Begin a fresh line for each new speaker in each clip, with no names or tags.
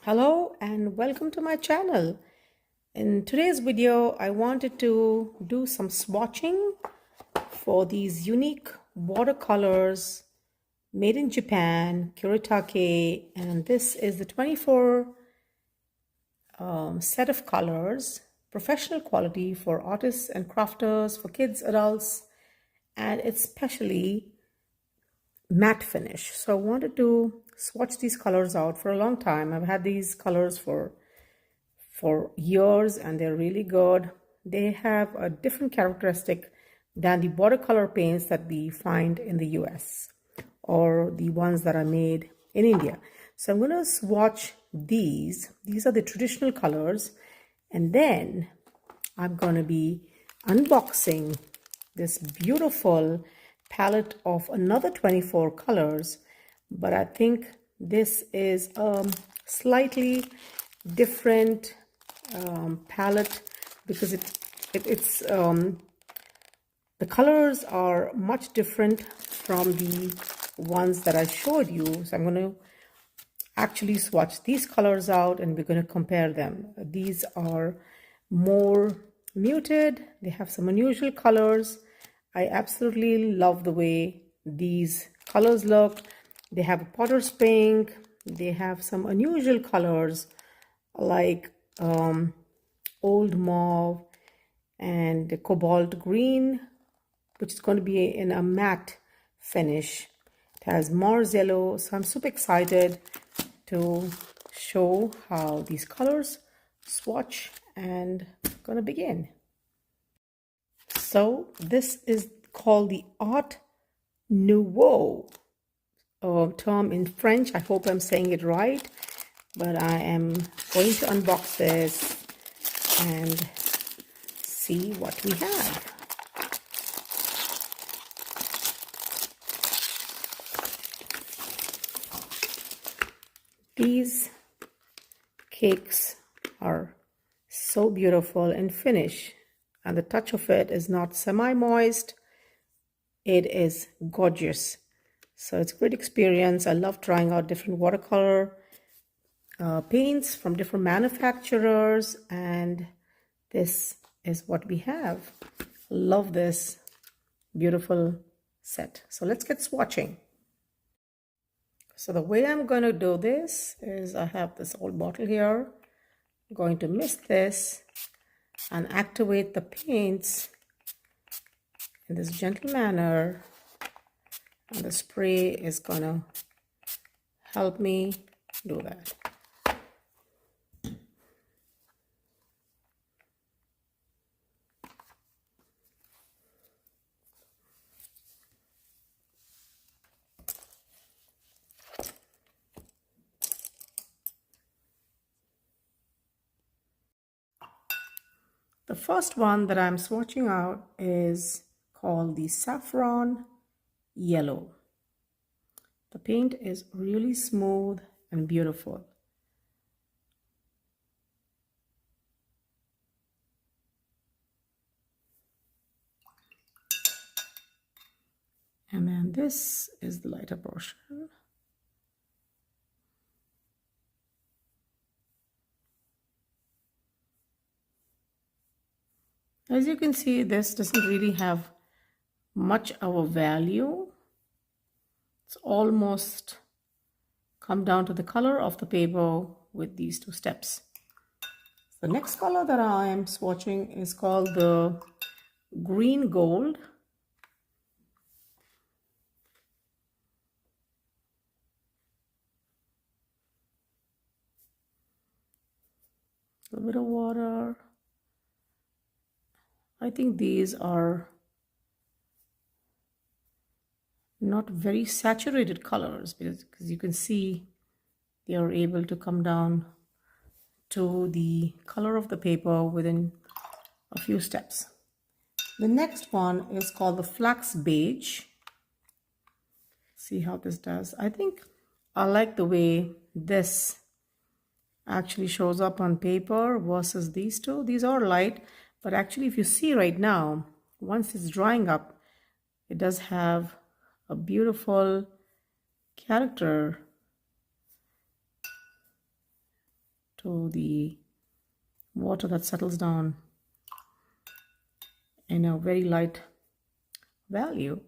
Hello and welcome to my channel. In today's video, I wanted to do some swatching for these unique watercolors made in Japan, Kuretake, and this is the 24 set of colors, professional quality for artists and crafters, for kids, adults, and it's specially matte finish. So I wanted to swatch these colors out for a long time. I've had these colors for years and they're really good. They have a different characteristic than the watercolor paints that we find in the US or the ones that are made in India. So I'm going to swatch these. These are the traditional colors, and then I'm going to be unboxing this beautiful palette of another 24 colors, but I think this is a slightly different palette because it's the colors are much different from the ones that I showed you. So I'm going to actually swatch these colors out and we're going to compare them. These are more muted. They have some unusual colors. I absolutely love the way these colors look. They have a potter's pink. They have some unusual colors like old mauve and cobalt green, which is going to be in a matte finish. It has Mars yellow, so I'm super excited to show how these colors swatch, and I'm going to begin. So this is called the Art Nouveau term in French. I hope I'm saying it right, but I am going to unbox this and see what we have. These cakes are so beautiful in finish, and the touch of it is not semi-moist. It is gorgeous. So it's a great experience. I love trying out different watercolor paints from different manufacturers, and this is what we have. Love this beautiful set. So let's get swatching. So the way I'm going to do this is I have this old bottle here. I'm going to mist this and activate the paints in this gentle manner, and the spray is going to help me do that. The first one that I'm swatching out is called the Saffron Yellow. The paint is really smooth and beautiful. And then this is the lighter portion. As you can see, this doesn't really have much of a value. It's almost come down to the color of the paper with these two steps. The next color that I am swatching is called the Green Gold. A little bit of water. I think these are not very saturated colors because you can see they are able to come down to the color of the paper within a few steps. The next one is called the Flax Beige. See how this does. I think I like the way this actually shows up on paper versus these two. These are light, but actually if you see right now, once it's drying up, it does have a beautiful character to the water that settles down in a very light value.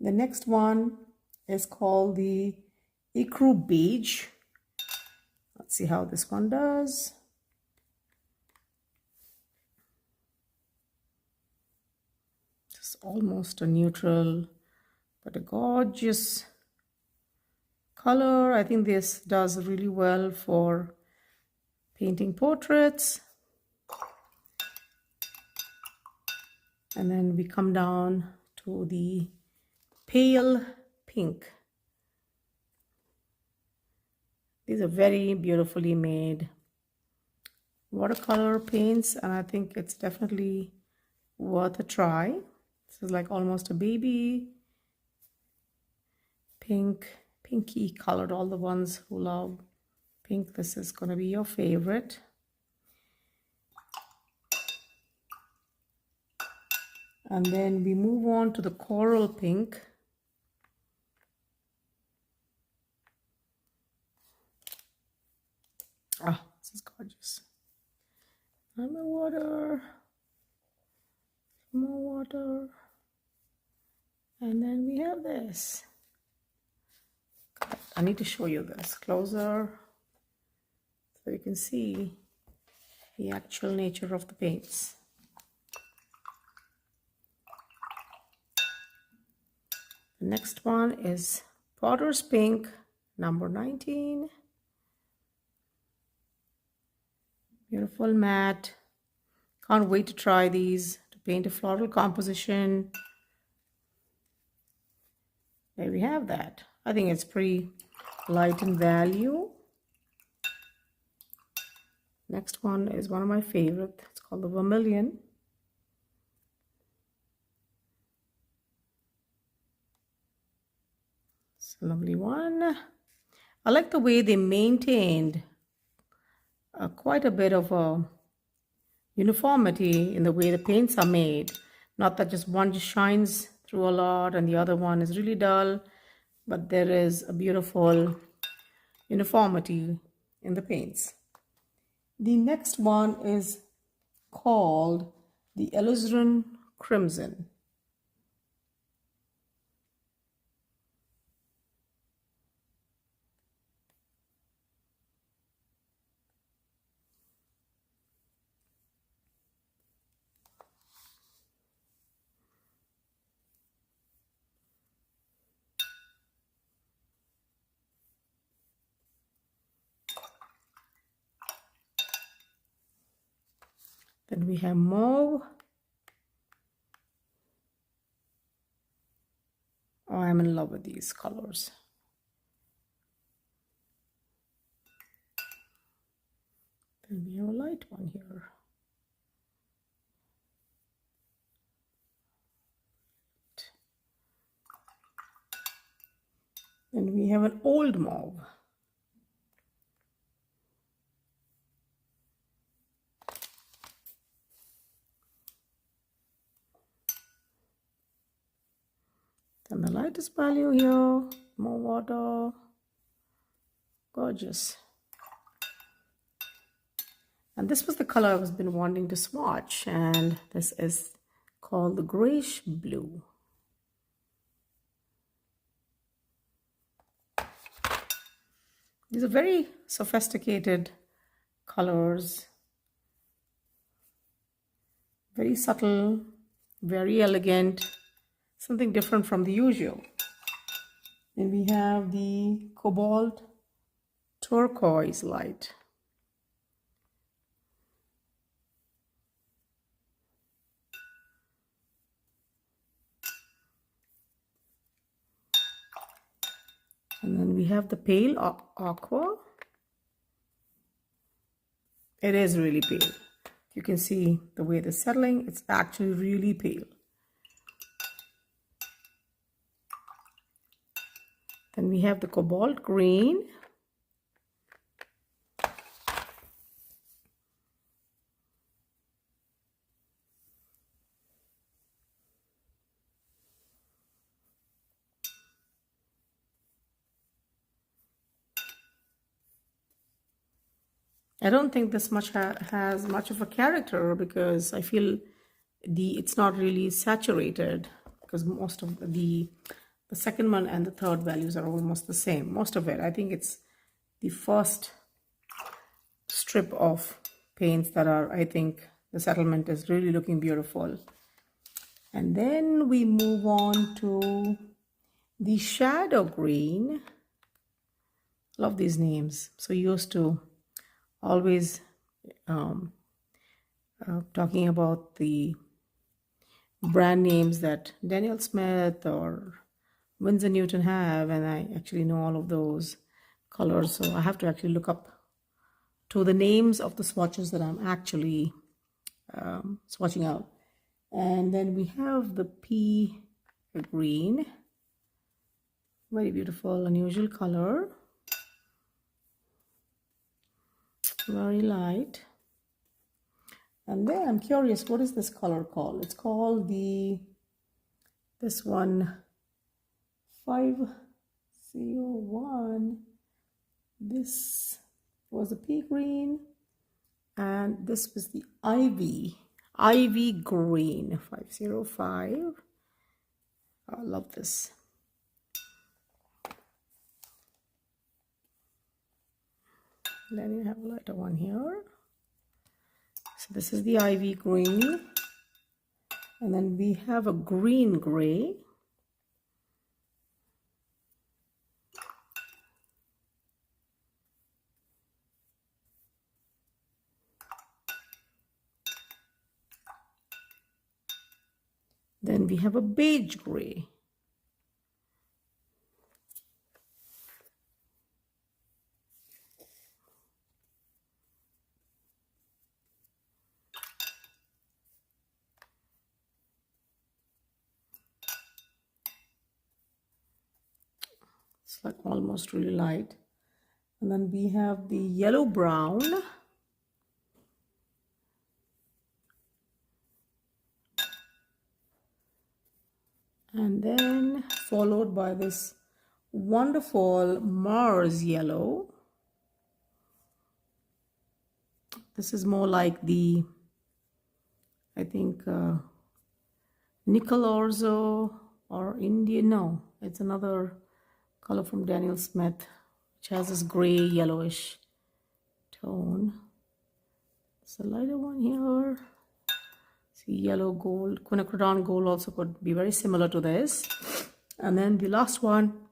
The next one is called the Ecru Beige. Let's see how this one does. It's almost a neutral, but a gorgeous color. I think this does really well for painting portraits. And then we come down to the pale pink. These are very beautifully made watercolor paints, and I think it's definitely worth a try. This is like almost a baby pink, pinky colored. All the ones who love pink, this is going to be your favorite. And then we move on to the coral pink. Ah, this is gorgeous. And the water, more water, and then we have this. I need to show you this closer so you can see the actual nature of the paints. The next one is Potter's Pink, number 19. Beautiful matte. Can't wait to try these to paint a floral composition. There we have that. I think it's pretty light in value. Next one is one of my favorite. It's called the Vermilion. It's a lovely one. I like the way they maintained quite a bit of a uniformity in the way the paints are made. Not that just one just shines through a lot and the other one is really dull, but there is a beautiful uniformity in the paints. The next one is called the Alizarin Crimson. Then we have mauve. Oh, I'm in love with these colors. Then we have a light one here. Then we have an old mauve. And the lightest value here, more water, gorgeous. And this was the color I've been wanting to swatch, and this is called the grayish blue. These are very sophisticated colors, very subtle, very elegant. Something different from the usual. Then we have the cobalt turquoise light. And then we have the pale aqua. It is really pale. You can see the way they're settling. It's actually really pale. Then we have the cobalt green. I don't think this much has much of a character because I feel it's not really saturated, because most of the second one and the third values are almost the same. Most of it, I think it's the first strip of paints that are, I think the settlement is really looking beautiful. And then we move on to the shadow green. Love these names. So used to always talking about the brand names that Daniel Smith or Winsor Newton have, and I actually know all of those colors, so I have to actually look up to the names of the swatches that I'm actually swatching out. And then we have the pea green, very beautiful, unusual color, very light. And then I'm curious, what is this color called? It's called this one 501. This was the pea green, and this was the ivy green 505. I love this. Then you have a lighter one here. So this is the ivy green, and then we have a green gray. Then we have a beige gray. It's like almost really light. And then we have the yellow brown. And then followed by this wonderful Mars yellow. This is more like the, I think, Nickel Orzo or Indian. No, it's another color from Daniel Smith, which has this gray yellowish tone. It's a lighter one here. See, yellow gold, quinacridone gold also could be very similar to this. And then the last one,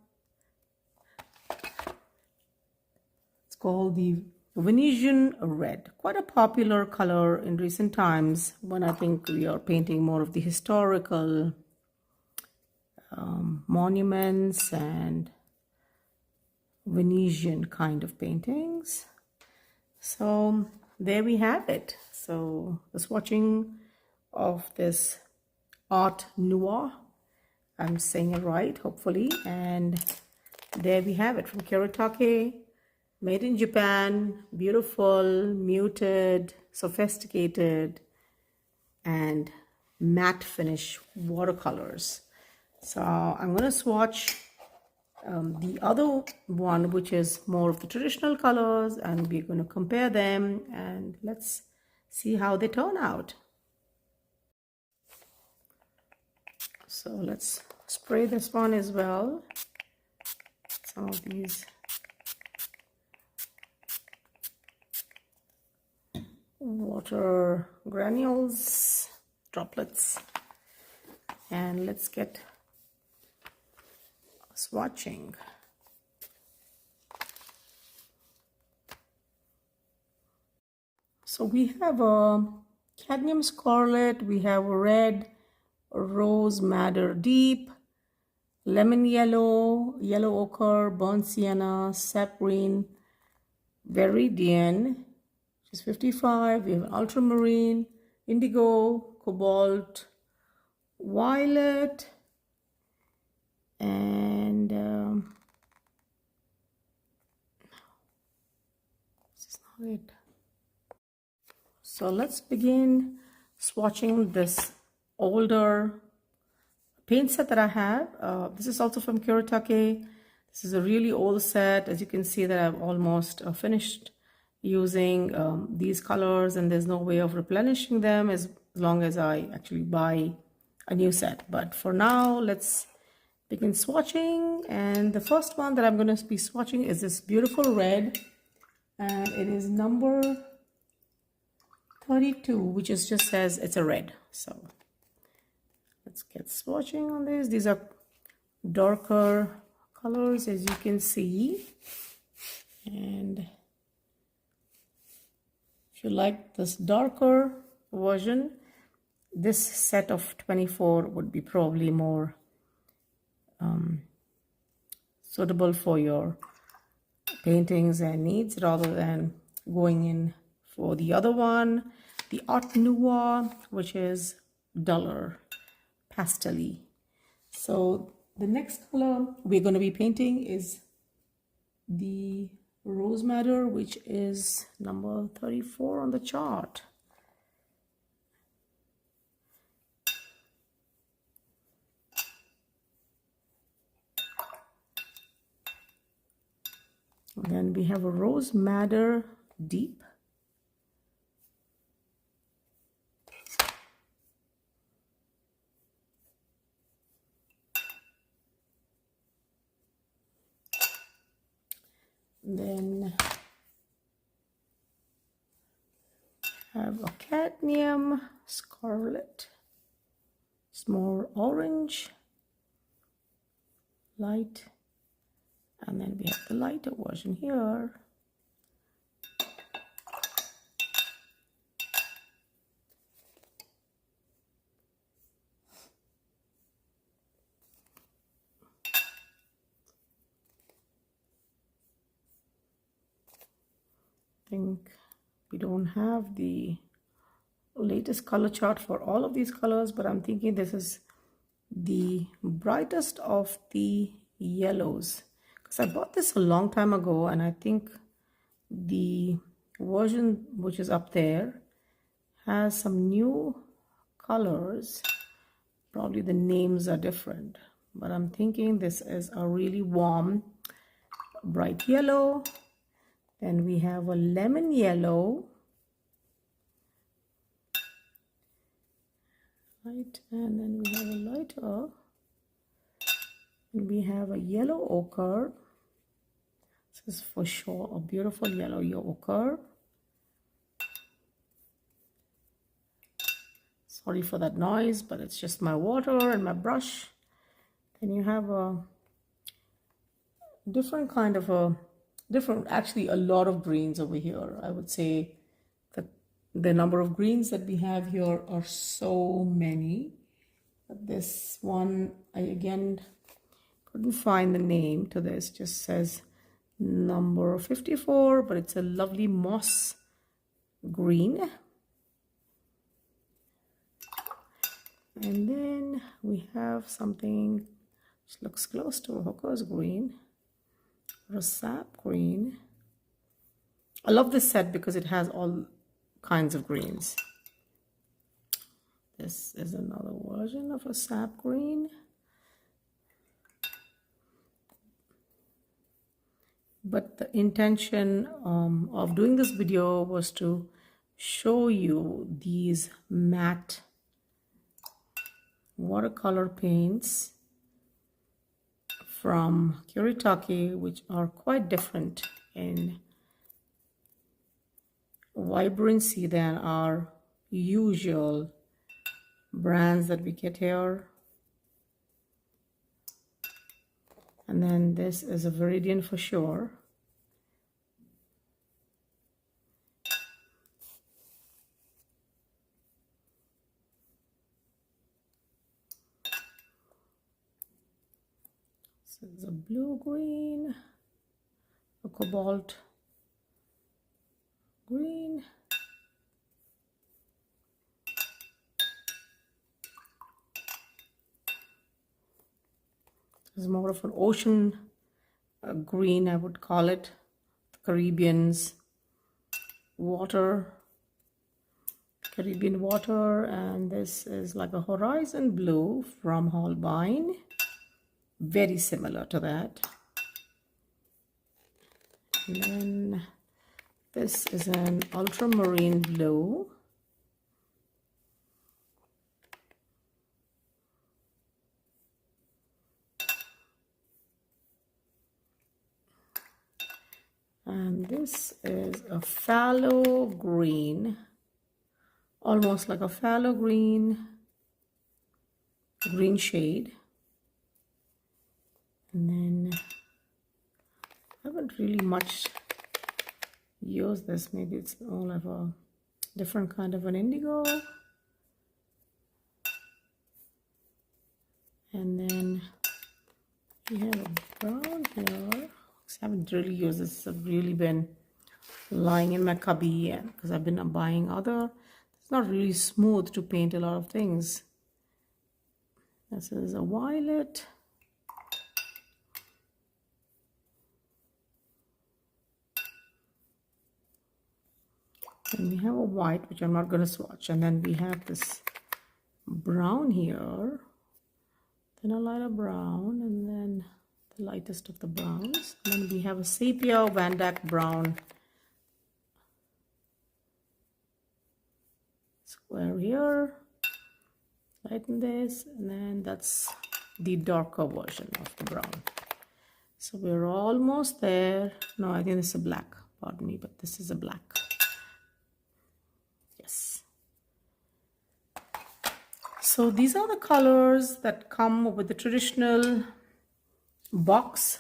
it's called the Venetian red, quite a popular color in recent times when I think we are painting more of the historical monuments and Venetian kind of paintings. So there we have it. So the swatching of this Art Noir, I'm saying it right, hopefully, and there we have it from Kuretake, made in Japan, beautiful, muted, sophisticated, and matte finish watercolors. So I'm going to swatch the other one, which is more of the traditional colors, and we're going to compare them, and let's see how they turn out. So let's spray this one as well. Some of these water granules, droplets, and let's get swatching. So we have a cadmium scarlet, we have a red, rose madder deep, lemon yellow, yellow ochre, burnt sienna, sap green, viridian, which is 55. We have ultramarine, indigo, cobalt, violet, and this is not it. So let's begin swatching this older paint set that I have. This is also from Kuretake. This is a really old set. As you can see that I've almost finished using these colors, and there's no way of replenishing them as long as I actually buy a new set. But for now, let's begin swatching. And the first one that I'm going to be swatching is this beautiful red, and it is number 32, which is just says it's a red. So let's get swatching on this. These are darker colors, as you can see, and if you like this darker version, this set of 24 would be probably more suitable for your paintings and needs, rather than going in for the other one, the Art Nouveau, which is duller, pastel-y. So the next color we're going to be painting is the Rose Madder, which is number 34 on the chart. And then we have a Rose Madder Deep. Then have a Cadmium Scarlet. It's more orange, light, and then we have the lighter version here. I think we don't have the latest color chart for all of these colors, but I'm thinking this is the brightest of the yellows, because I bought this a long time ago, and I think the version which is up there has some new colors. Probably the names are different, but I'm thinking this is a really warm bright yellow. Then we have a lemon yellow, light, and then we have a lighter, and we have a yellow ochre. This is for sure a beautiful yellow ochre. Sorry for that noise, but it's just my water and my brush. Then you have a different kind of actually a lot of greens over here. I would say that the number of greens that we have here are so many. But this one, I again couldn't find the name to this. It just says number 54, but it's a lovely moss green. And then we have something which looks close to a hooker's green, or a sap green. I love this set because it has all kinds of greens. This is another version of a sap green. But the intention of doing this video was to show you these matte watercolor paints from Kuretake, which are quite different in vibrancy than our usual brands that we get here. And then this is a Viridian for sure. This is a blue green, a cobalt green, this is more of an ocean green, I would call it, the Caribbean water, and this is like a horizon blue from Holbein. Very similar to that. And then This is an ultramarine blue. And this is a phthalo green, almost like a phthalo green shade. And then I haven't really much used this. Maybe it's all of a different kind of an indigo. And then we have a brown here. I haven't really used this. I've really been lying in my cubby and because I've been buying other. It's not really smooth to paint a lot of things. This is a violet. And we have a white, which I'm not going to swatch. And then we have this brown here. Then a lighter brown, and then the lightest of the browns. And then we have a sepia Van Dyck brown square here. Lighten this, and then that's the darker version of the brown. So we're almost there. No, I think this is a black. Pardon me, but this is a black. Yes. So these are the colors that come with the traditional box.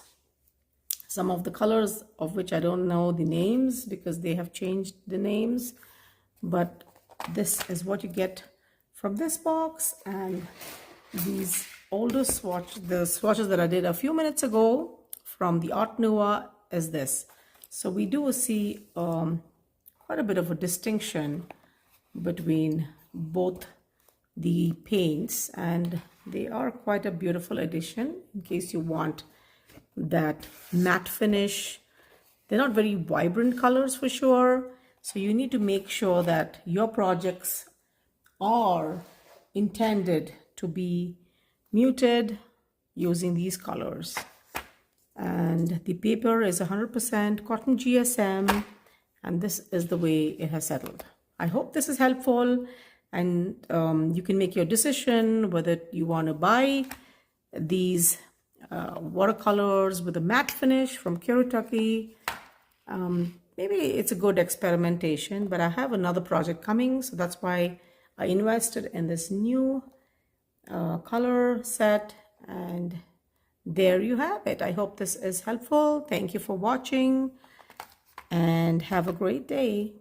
Some of the colors of which I don't know the names because they have changed the names, but this is what you get from this box. And these older the swatches that I did a few minutes ago from the Art Nouveau is this. So we do see quite a bit of a distinction between both the paints, and they are quite a beautiful addition in case you want that matte finish. They're not very vibrant colors for sure, so you need to make sure that your projects are intended to be muted using these colors. And the paper is 100% cotton GSM, and this is the way it has settled. I hope this is helpful, and you can make your decision whether you want to buy these watercolors with a matte finish from Kuretake. Maybe it's a good experimentation, but I have another project coming, so that's why I invested in this new color set. And there you have it. I hope this is helpful. Thank you for watching and have a great day.